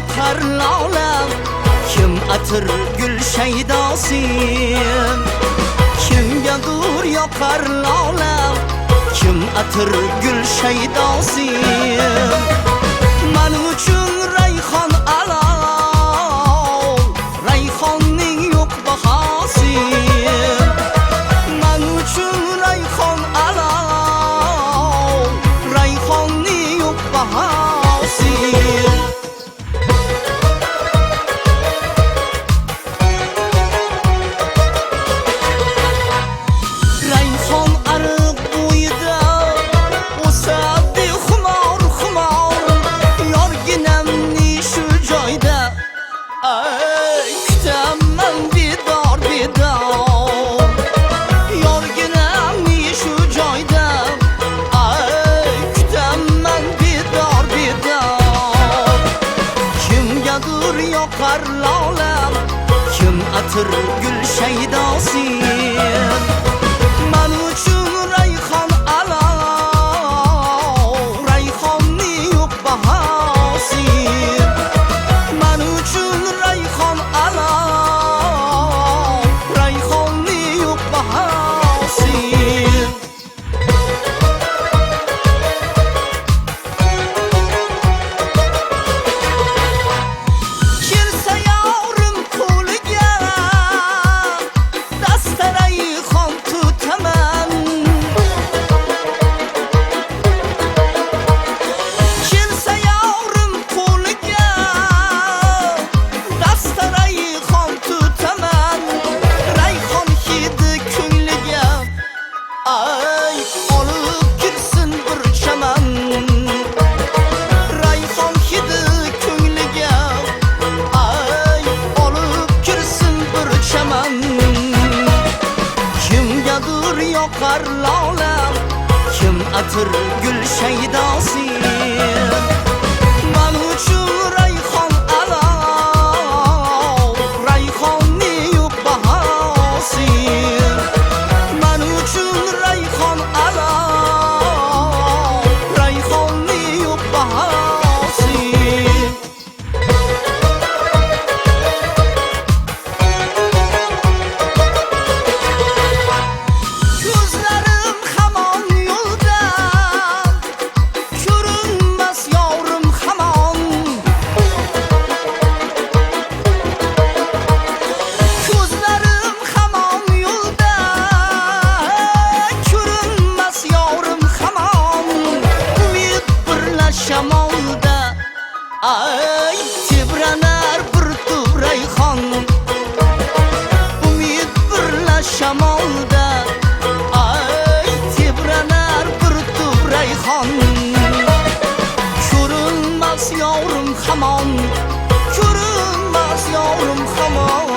yoqar lolam, kim atir gul shaydosin. Kimgadir yoqar lolam, kim atir gul shaydosin. Men uchun rayhon alov, rayhonning yo'q bahosi. Men uchun rayhon alov, rayhonning yo'q bahosi. Rayhon ariq bo'yida o'sadi xumor xumor, yorginamni shu joyda kutaman bedor bedor. Yorginamni shu joyda kutaman bedor bedor. Kimgadir yoqar lolam, kim atir gul shaydosin. Men uchun rayhon alov, rayhonning yo'q bahosi. Men uchun rayhon alov, rayhonning yo'q bahosi. Kelsa yorim qo'liga, dasta rayhon tutaman. Kelsa yorim qo'liga, dasta rayhon tutaman. Rayhon hidi ko'ngliga, olib kirsin bir chaman. Rayhon hidi ko'ngliga, olib kirsin bir chaman. Kimgadir yoqar lolam, kim atir gul shaydosin. Men uchun rayhon alov, rayhonning yo'q bahosi. Men uchun rayhon alov, rayhonning yo'q bahosi. Ko'zlarim hamon yo'lda, ko'rinmas yorim hamon. Ko'zlarim hamon yo'lda, ko'rinmas yorim hamon. Umid birla shamolda, tebranar bir tub rayhon. Umid birla shamolda, tebranar bir tub rayhon. Ko'rinmas yorim hamon, ko'rinmas yorim hamon.